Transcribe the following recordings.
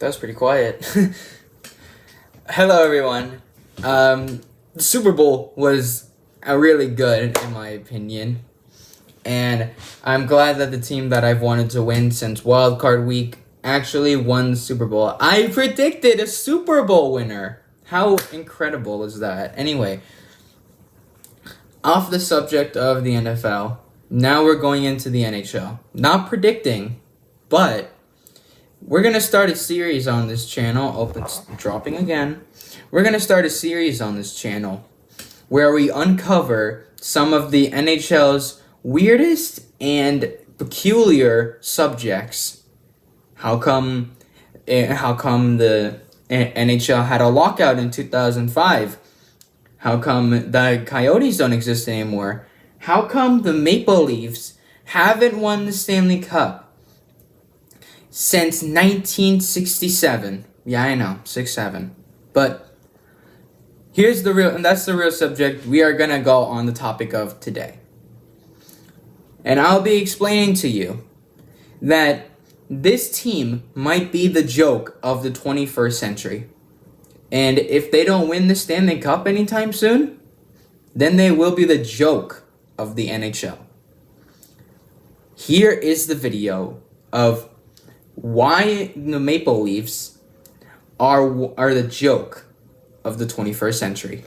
That was pretty quiet. Hello, everyone. The Super Bowl was really good, in my opinion. And I'm glad that the team that I've wanted to win since Wild Card Week actually won the Super Bowl. I predicted a Super Bowl winner. How incredible is that? Anyway, off the subject of the NFL, now we're going into the NHL. Not predicting, but we're going to start a series on this channel. Oh, it's dropping again. We're going to start a series on this channel where we uncover some of the NHL's weirdest and peculiar subjects. How come the NHL had a lockout in 2005? How come the Coyotes don't exist anymore? How come the Maple Leafs haven't won the Stanley Cup since 1967? Yeah, I know, 6-7. But that's the real subject we are gonna go on the topic of today. And I'll be explaining to you that this team might be the joke of the 21st century. And if they don't win the Stanley Cup anytime soon, then they will be the joke of the NHL. Here is the video of why the Maple Leafs are the joke of the 21st century.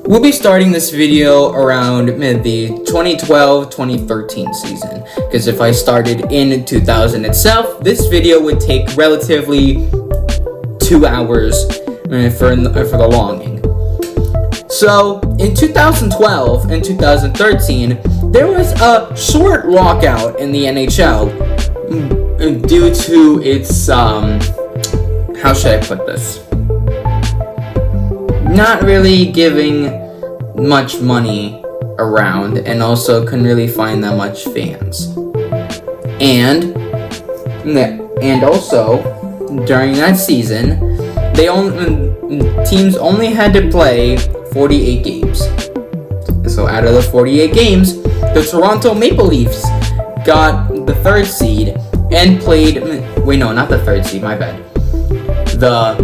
We'll be starting this video around the 2012-2013 season, because if I started in 2000 itself, this video would take relatively 2 hours for the longing. So, in 2012 and 2013, there was a short lockout in the NHL due to its, how should I put this? Not really giving much money around, and also couldn't really find that much fans. And also during that season, teams only had to play 48 games. So out of the 48 games, the Toronto Maple Leafs got the 3rd seed and played. Wait, no, not the 3rd seed. My bad. The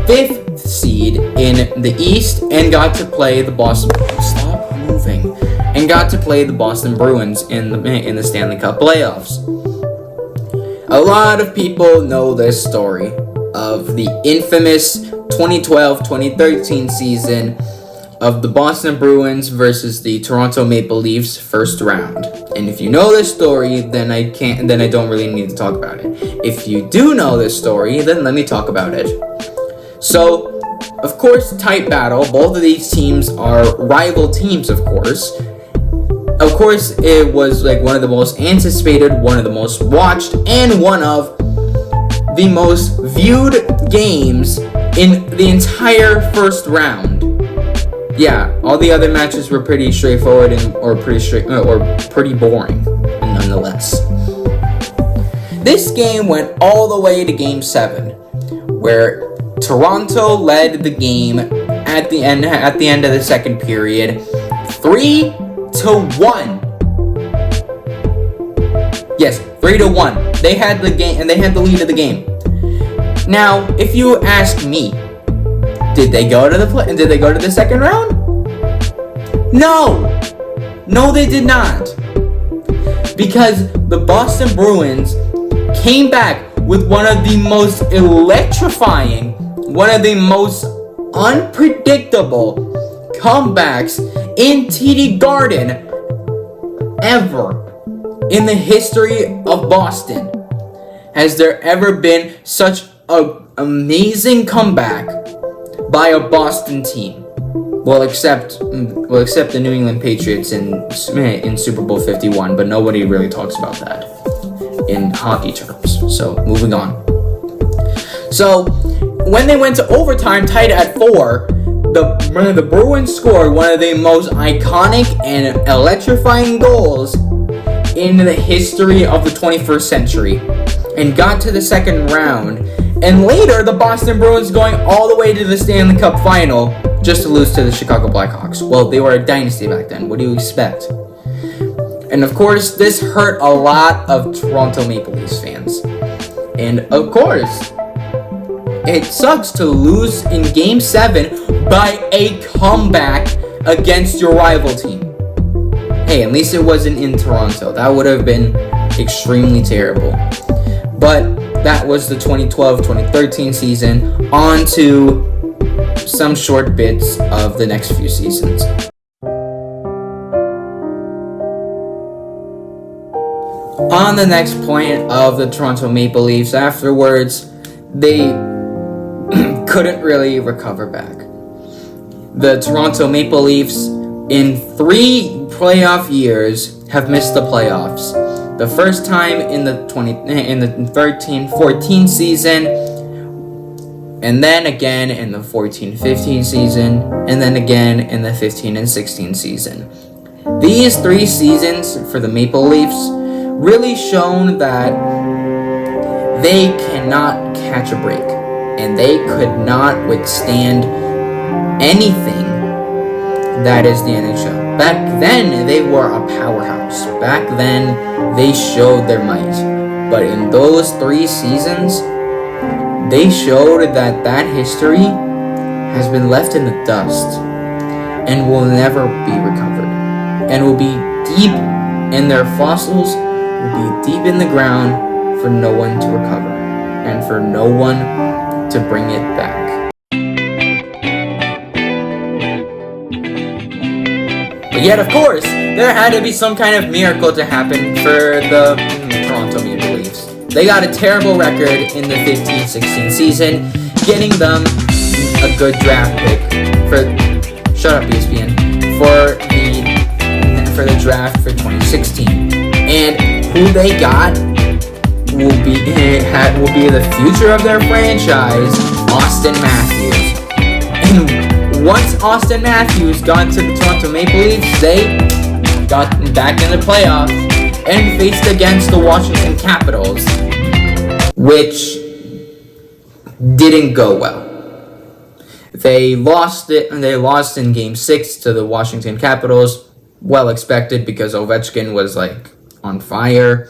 5th seed in the East and got to play the Boston. Stop moving. And got to play the Boston Bruins in the Stanley Cup playoffs. A lot of people know this story of the infamous 2012-2013 season of the Boston Bruins versus the Toronto Maple Leafs first round. And if you know this story, then I don't really need to talk about it. If you do know this story, then let me talk about it. So, of course, tight battle. Both of these teams are rival teams, of course. Of course, it was like one of the most anticipated, one of the most watched, and one of the most viewed games in the entire first round. Yeah, all the other matches were pretty straightforward or pretty boring, nonetheless. This game went all the way to Game 7, where Toronto led the game at the end of the second period, 3-1. Yes, 3-1. They had the game, and they had the lead of the game. Now, if you ask me, did they go to the second round? No, they did not. Because the Boston Bruins came back with one of the most electrifying, one of the most unpredictable comebacks in TD Garden ever in the history of Boston. Has there ever been such an amazing comeback by a Boston team? Well, except the New England Patriots in Super Bowl 51, but nobody really talks about that in hockey terms. So, moving on. So, when they went to overtime, tied at 4, the Bruins scored one of the most iconic and electrifying goals in the history of the 21st century, and got to the second round. And later, the Boston Bruins going all the way to the Stanley Cup final just to lose to the Chicago Blackhawks. Well, they were a dynasty back then. What do you expect? And of course, this hurt a lot of Toronto Maple Leafs fans. And of course, it sucks to lose in Game 7 by a comeback against your rival team. Hey, at least it wasn't in Toronto. That would have been extremely terrible. But that was the 2012-2013 season. On to some short bits of the next few seasons. On the next point of the Toronto Maple Leafs, afterwards, they couldn't really recover back. The Toronto Maple Leafs, in 3 playoff years, have missed the playoffs. The first time in the 13-14 season, and then again in the 14-15 season, and then again in the 15 and 16 season. These 3 seasons for the Maple Leafs really shown that they cannot catch a break, and they could not withstand anything that is the NHL. Back then, they were a powerhouse. Back then, they showed their might. But in those 3 seasons, they showed that history has been left in the dust and will never be recovered, and will be deep in their fossils, will be deep in the ground for no one to recover and for no one to bring it back. But yet, of course, there had to be some kind of miracle to happen for the Toronto Maple Leafs. They got a terrible record in the 15-16 season, getting them a good draft pick for shut up ESPN for the draft for 2016. And who they got will be the future of their franchise, Austin Matthews. And once Austin Matthews got to the Toronto Maple Leafs, they got back in the playoffs and faced against the Washington Capitals, which didn't go well. They lost in Game 6 to the Washington Capitals. Well expected, because Ovechkin was on fire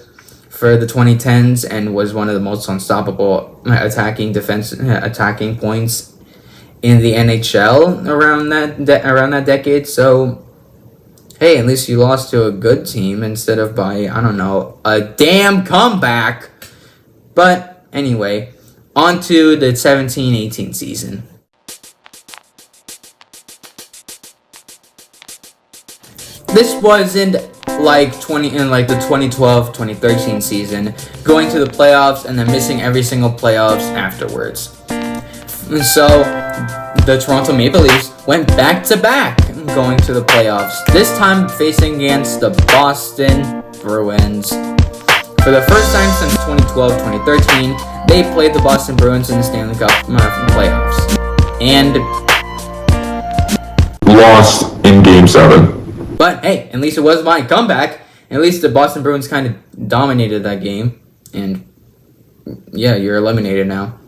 for the 2010s and was one of the most unstoppable attacking points in the NHL around that decade. So hey, at least you lost to a good team instead of by, I don't know, a damn comeback. But anyway, on to the 17-18 season. This wasn't the 2012-2013 season, going to the playoffs and then missing every single playoffs afterwards. So the Toronto Maple Leafs went back-to-back going to the playoffs, this time facing against the Boston Bruins. For the first time since 2012-2013, they played the Boston Bruins in the Stanley Cup playoffs. And lost in Game 7. But hey, at least it was my comeback. At least the Boston Bruins kind of dominated that game. And yeah, you're eliminated now.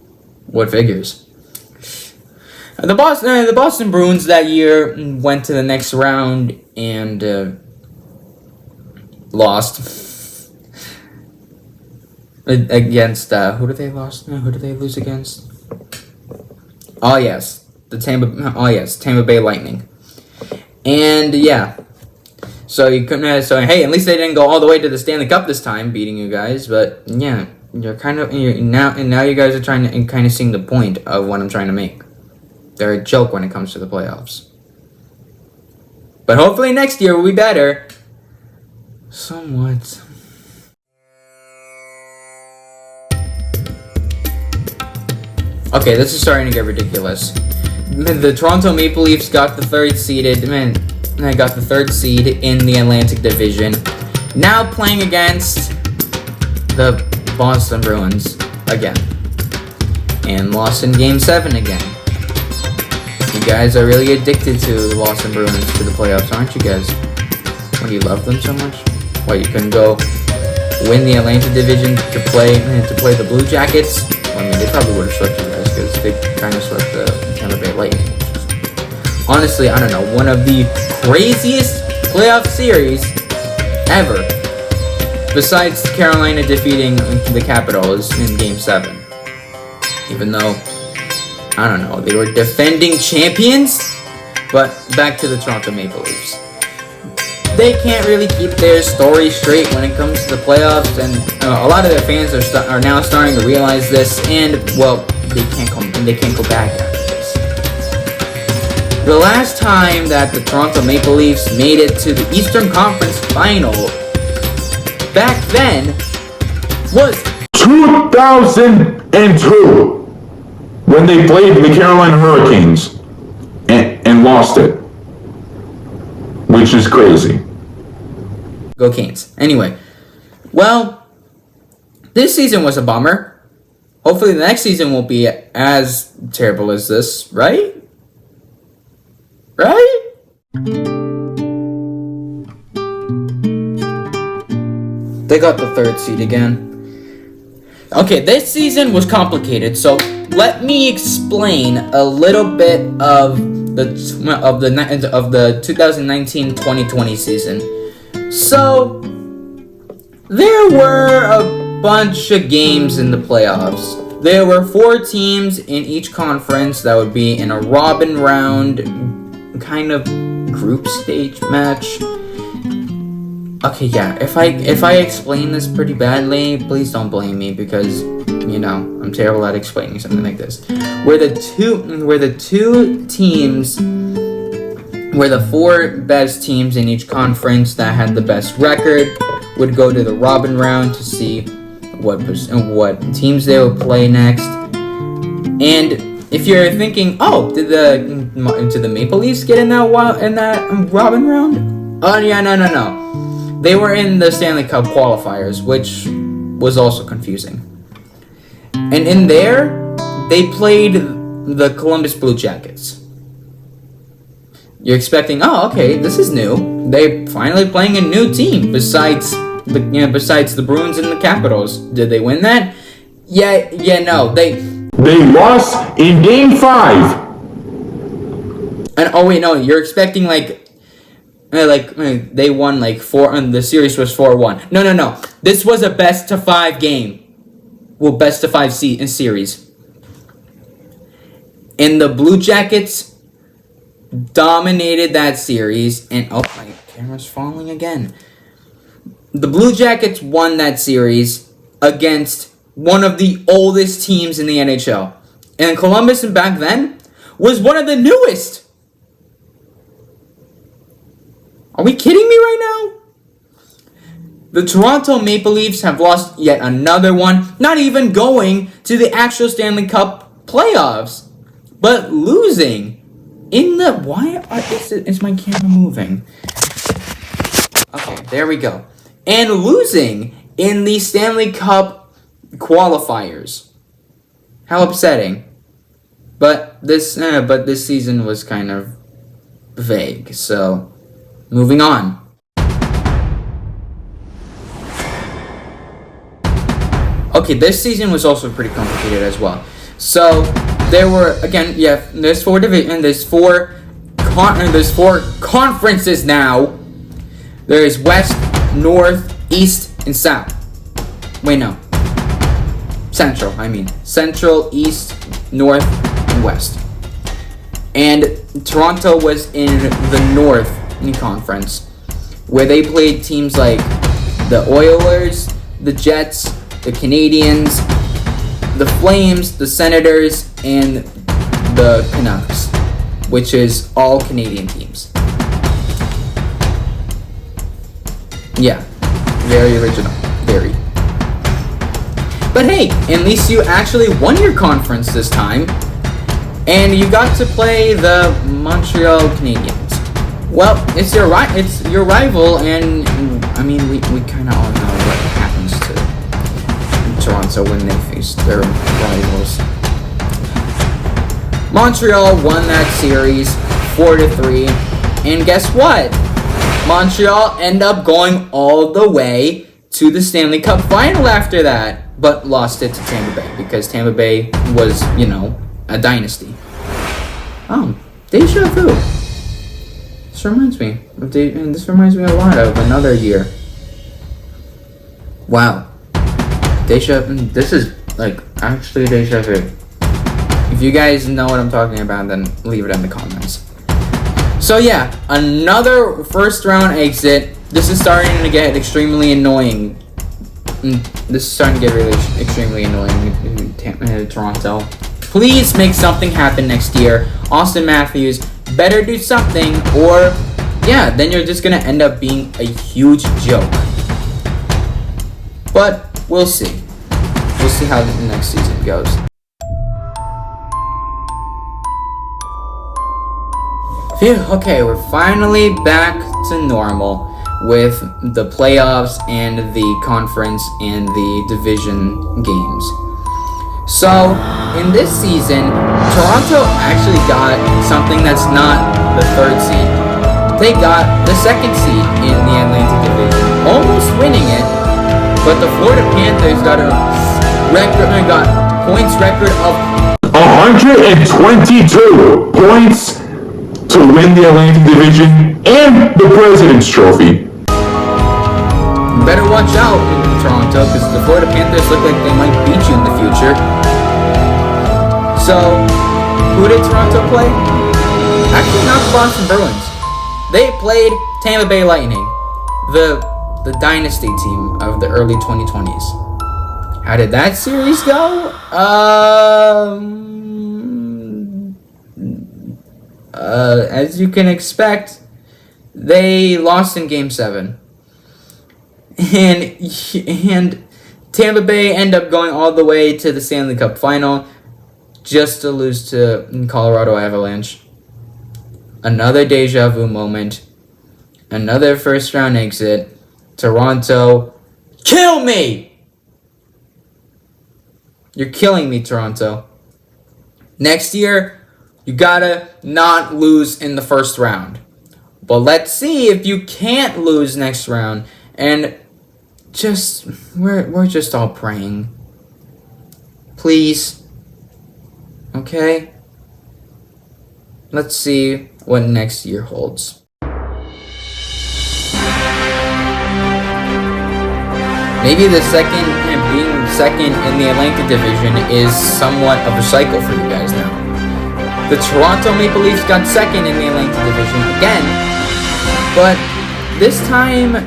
What figures? The Boston Bruins that year went to the next round and lost against who did they lose against? Tampa Bay Lightning. And yeah. So hey, at least they didn't go all the way to the Stanley Cup this time, beating you guys. But yeah, now you guys are trying to kind of seeing the point of what I'm trying to make. They're a joke when it comes to the playoffs. But hopefully next year will be better. Somewhat. Okay, this is starting to get ridiculous. The Toronto Maple Leafs got the third seed in the Atlantic Division. Now playing against the Boston Bruins again. And lost in Game 7 again. You guys are really addicted to the Boston Bruins to the playoffs, aren't you guys? Why, do you love them so much? Why, you couldn't go win the Atlantic Division to play the Blue Jackets? I mean, they probably would have swept you guys because they kind of swept the Tampa Bay Lightning. Honestly, I don't know, one of the craziest playoff series ever. Besides Carolina defeating the Capitals in Game 7. Even though, I don't know, they were defending champions? But back to the Toronto Maple Leafs. They can't really keep their story straight when it comes to the playoffs, and a lot of their fans are now starting to realize this, and, well, they can't go back after this. The last time that the Toronto Maple Leafs made it to the Eastern Conference Final back then was 2002, when they played the Carolina Hurricanes and lost it, which is crazy. Go Canes. Anyway, well, this season was a bummer. Hopefully the next season won't be as terrible as this, right? Right? They got the 3rd seed again. Okay, this season was complicated, so let me explain a little bit of the 2019-2020 season. So, there were a bunch of games in the playoffs. There were 4 teams in each conference that would be in a robin round kind of group stage match. Okay, yeah, if I explain this pretty badly, please don't blame me, because, you know, I'm terrible at explaining something like this. Where the 4 best teams in each conference that had the best record would go to the robin round to see what teams they would play next. And if you're thinking, oh, did the Maple Leafs get in that robin round? Oh yeah, no. They were in the Stanley Cup qualifiers, which was also confusing. And in there, they played the Columbus Blue Jackets. You're expecting, oh, okay, this is new. They're finally playing a new team besides the Bruins and the Capitals. Did they win that? Yeah, no, they lost in Game 5. And oh wait, no, you're expecting they won 4, and the series was 4-1. No. This was a best of 5 game. Well, best of 5 series. And the Blue Jackets dominated that series, and oh, my camera's falling again. The Blue Jackets won that series against one of the oldest teams in the NHL. And Columbus back then was one of the newest. Are we kidding me right now? The Toronto Maple Leafs have lost yet another one, not even going to the actual Stanley Cup playoffs, but losing in the... Is my camera moving? Okay, there we go. And losing in the Stanley Cup qualifiers. How upsetting. But this season was kind of vague, so moving on. Okay, this season was also pretty complicated as well. So there were there's 4 divisions, there's 4 conferences now. There is West, North, East, and South. Wait, no. Central, Central, East, North, and West. And Toronto was in the North Conference, where they played teams like the Oilers, the Jets, the Canadiens, the Flames, the Senators, and the Canucks, which is all Canadian teams. Yeah, very original, very. But hey, at least you actually won your conference this time, and you got to play the Montreal Canadiens. Well, it's your rival, and we kind of all know what happens to Toronto when they face their rivals. Montreal won that series 4-3, and guess what? Montreal ended up going all the way to the Stanley Cup final after that, but lost it to Tampa Bay because Tampa Bay was, a dynasty. Oh, deja vu. This reminds me a lot of another year. Wow. This is like actually deja vu. If you guys know what I'm talking about, then leave it in the comments. So yeah, another first round exit. This is starting to get extremely annoying. This is starting to get really extremely annoying in Toronto. Please make something happen next year. Austin Matthews better do something, or yeah, then you're just gonna end up being a huge joke. But we'll see. We'll see how the next season goes. Phew, okay, we're finally back to normal with the playoffs and the conference and the division games. So, in this season, Toronto actually got something that's not the third seed. They got the second seed in the Atlantic Division, almost winning it, but the Florida Panthers got points record of 122 points to win the Atlantic Division and the President's Trophy. Better watch out in Toronto, because the Florida Panthers look like they might beat you in the future. So, who did Toronto play? Actually, not the Boston Bruins. They played Tampa Bay Lightning, the dynasty team of the early 2020s. How did that series go? As you can expect, they lost in Game 7. And Tampa Bay ended up going all the way to the Stanley Cup Final just to lose to Colorado Avalanche. Another deja vu moment. Another first round exit. Toronto, kill me! You're killing me, Toronto. Next year, you gotta not lose in the first round. But let's see if you can't lose next round. And we're just all praying. Please. Okay? Let's see what next year holds. Maybe being second in the Atlantic Division is somewhat of a cycle for you guys now. The Toronto Maple Leafs got second in the Atlantic Division again, but this time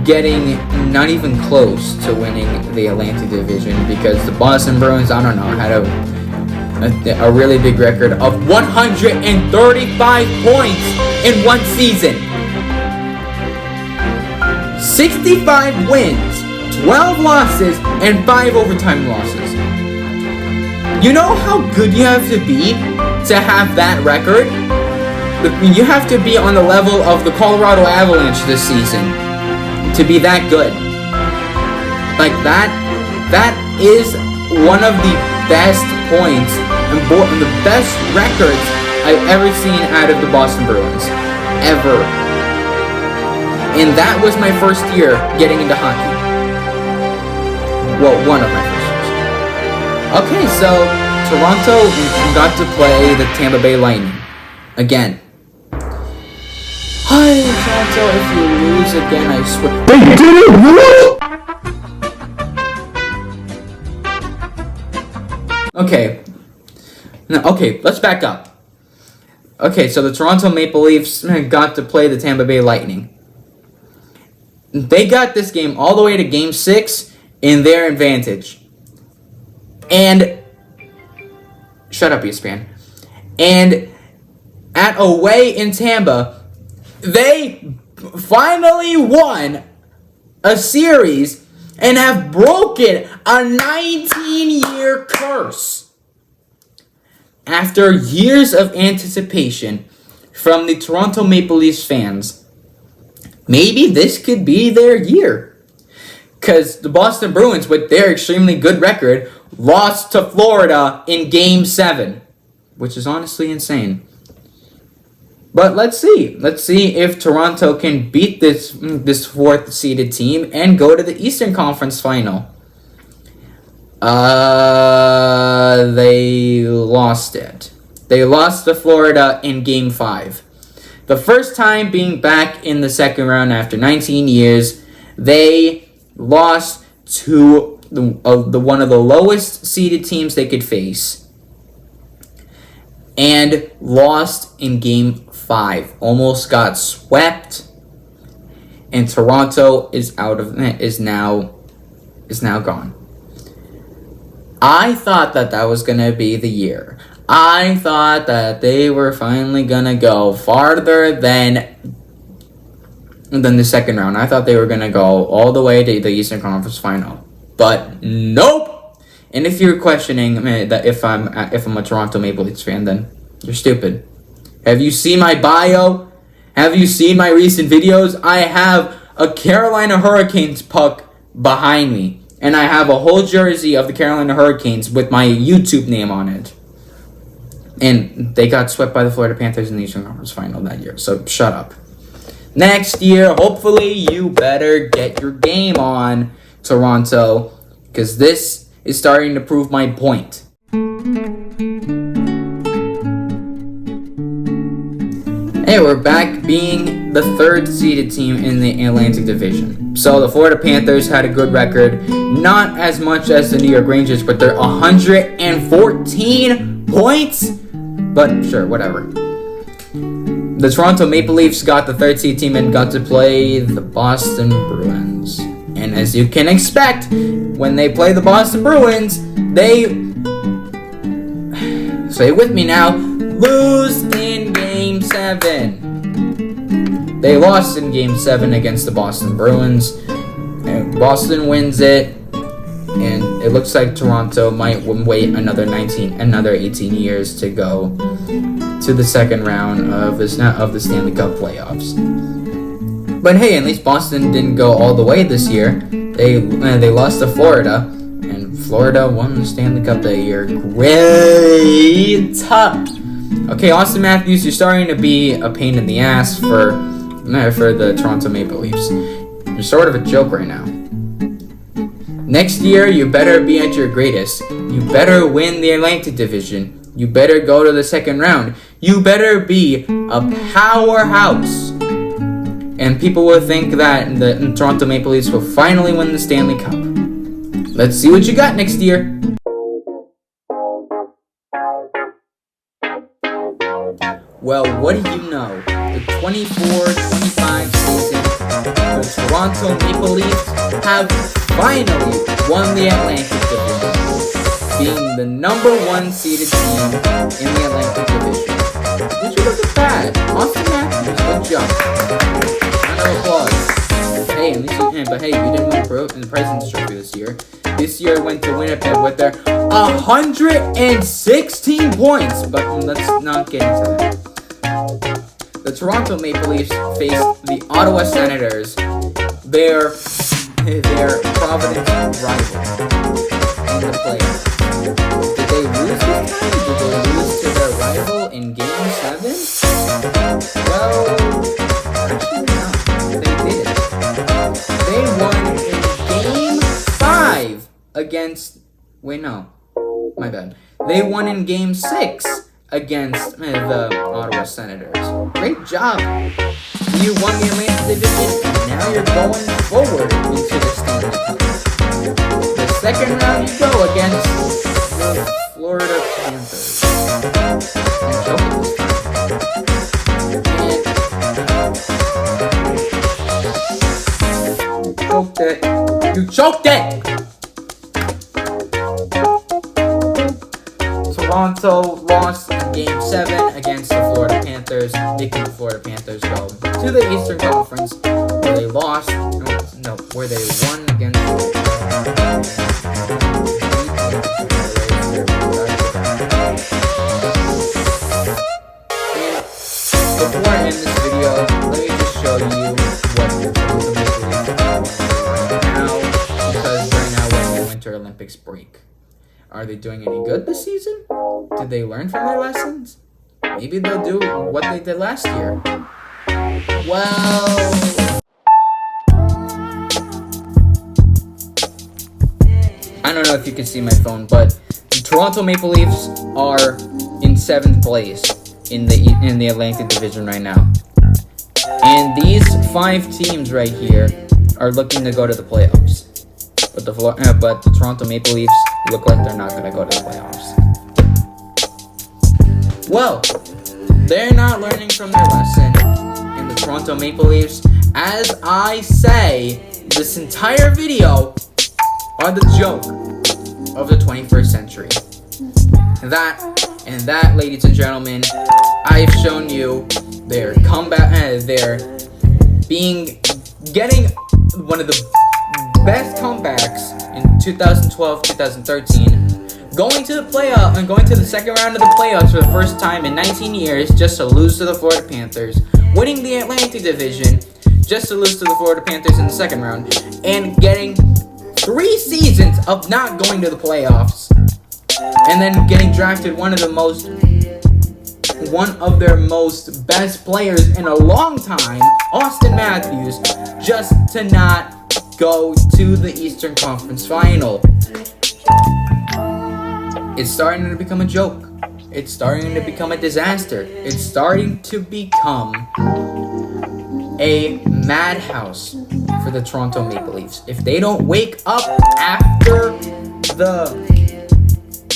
getting not even close to winning the Atlantic Division, because the Boston Bruins, I don't know, had a really big record of 135 points in one season. 65 wins, 12 losses, and 5 overtime losses. You know how good you have to be to have that record? You have to be on the level of the Colorado Avalanche this season to be that good. Like that is one of the best points and the best records I've ever seen out of the Boston Bruins. Ever. And that was my first year getting into hockey. Well, one of my first years. Okay, so Toronto got to play the Tampa Bay Lightning again. Hi, Toronto, if you lose again, I swear. They didn't lose? Okay. No, okay, let's back up. Okay, so the Toronto Maple Leafs got to play the Tampa Bay Lightning. They got this game all the way to Game 6 in their advantage. And shut up, ESPN. And at away in Tampa, they finally won a series and have broken a 19-year curse. After years of anticipation from the Toronto Maple Leafs fans, maybe this could be their year. Because the Boston Bruins, with their extremely good record, lost to Florida in Game 7, which is honestly insane. But let's see. Let's see if Toronto can beat this fourth-seeded team and go to the Eastern Conference Final. They lost it. They lost to Florida in Game 5. The first time being back in the second round after 19 years, they lost to one of the lowest seeded teams they could face, and lost in Game 5. Almost got swept, and Toronto is now gone. I thought that was gonna be the year. I thought that they were finally gonna go farther than the second round. I thought they were gonna go all the way to the Eastern Conference Final, but nope. And if you're questioning that if I'm a Toronto Maple Leafs fan, then you're stupid. Have you seen my bio? Have you seen my recent videos? I have a Carolina Hurricanes puck behind me, and I have a whole jersey of the Carolina Hurricanes with my YouTube name on it. And they got swept by the Florida Panthers in the Eastern Conference Final that year, so shut up. Next year, hopefully you better get your game on, Toronto, because this is starting to prove my point. Hey, we're back being the third seeded team in the Atlantic Division. So the Florida Panthers had a good record, not as much as the New York Rangers, but they're 114 points. But sure, whatever. The Toronto Maple Leafs got the third seed team and got to play the Boston Bruins. And as you can expect, when they play the Boston Bruins, they, say it with me now, lose in Game 7. They lost in Game 7 against the Boston Bruins. And Boston wins it. And it looks like Toronto might wait another 18 years to go to the second round of the Stanley Cup playoffs. But hey, at least Boston didn't go all the way this year. They lost to Florida, and Florida won the Stanley Cup that year. Great! Okay, Austin Matthews, you're starting to be a pain in the ass for the Toronto Maple Leafs. You're sort of a joke right now. Next year, you better be at your greatest. You better win the Atlantic Division. You better go to the second round. You better be a powerhouse. And people will think that the Toronto Maple Leafs will finally win the Stanley Cup. Let's see what you got next year. Well, what do you know? The 24-25 season, the Toronto Maple Leafs have finally won the Atlantic Division, being the number one seeded team in the Atlantic Division. Which wasn't bad. Austin Matthews, good job. Round of applause. Hey, at least you didn't win the President's Trophy this year. This year went to Winnipeg with their 116 points, but let's not get into that. The Toronto Maple Leafs faced the Ottawa Senators, their Providence rival in the playoffs. Did they lose this time? Did they lose to their rival in Game 7? Well, actually no. They did. They won in Game 5 against... Wait, no. My bad. They won in Game 6 against the Ottawa Senators. Great job. You won the Atlantic Division, and now you're going forward into the Stanley Cup. The second round you go against the Florida Panthers. I'm joking this time. You choked it! Toronto lost in Game 7 against the Florida Panthers, making the Florida Panthers go to the Eastern Conference, where they lost, where they won against before I end this video, let me just show you what the Toronto Maple Leafs are right now, because right now we're in the Winter Olympics break. Are they doing any good this season? Did they learn from their lessons? Maybe they'll do what they did last year. Well... I don't know if you can see my phone, but the Toronto Maple Leafs are in 7th place in the Atlantic Division right now. And these 5 teams right here are looking to go to the playoffs. but the Toronto Maple Leafs look like they're not gonna go to the playoffs. Well, they're not learning from their lesson, and the Toronto Maple Leafs, as I say, this entire video are the joke of the 21st century. And that, ladies and gentlemen, I've shown you their comeback. They're getting one of the best comebacks in 2012-2013, going to the playoff and going to the second round of the playoffs for the first time in 19 years, just to lose to the Florida Panthers, winning the Atlantic Division, just to lose to the Florida Panthers in the second round, and getting 3 seasons of not going to the playoffs, and then getting drafted one of their most best players in a long time, Austin Matthews, just to not go to the Eastern Conference Final. It's starting to become a joke. It's starting to become a disaster. It's starting to become a madhouse for the Toronto Maple Leafs. If they don't wake up after the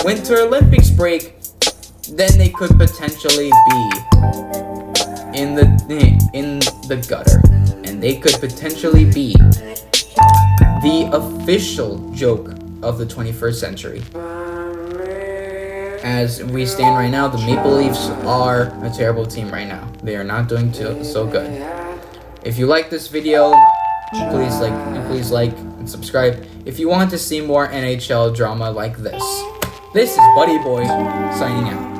Winter Olympics break, then they could potentially be in the gutter, and they could potentially be the official joke of the 21st century. As we stand right now, the Maple Leafs are a terrible team right now. They are not doing so good. If you like this video, please like and subscribe if you want to see more NHL drama like this. This is Buddy Boy signing out.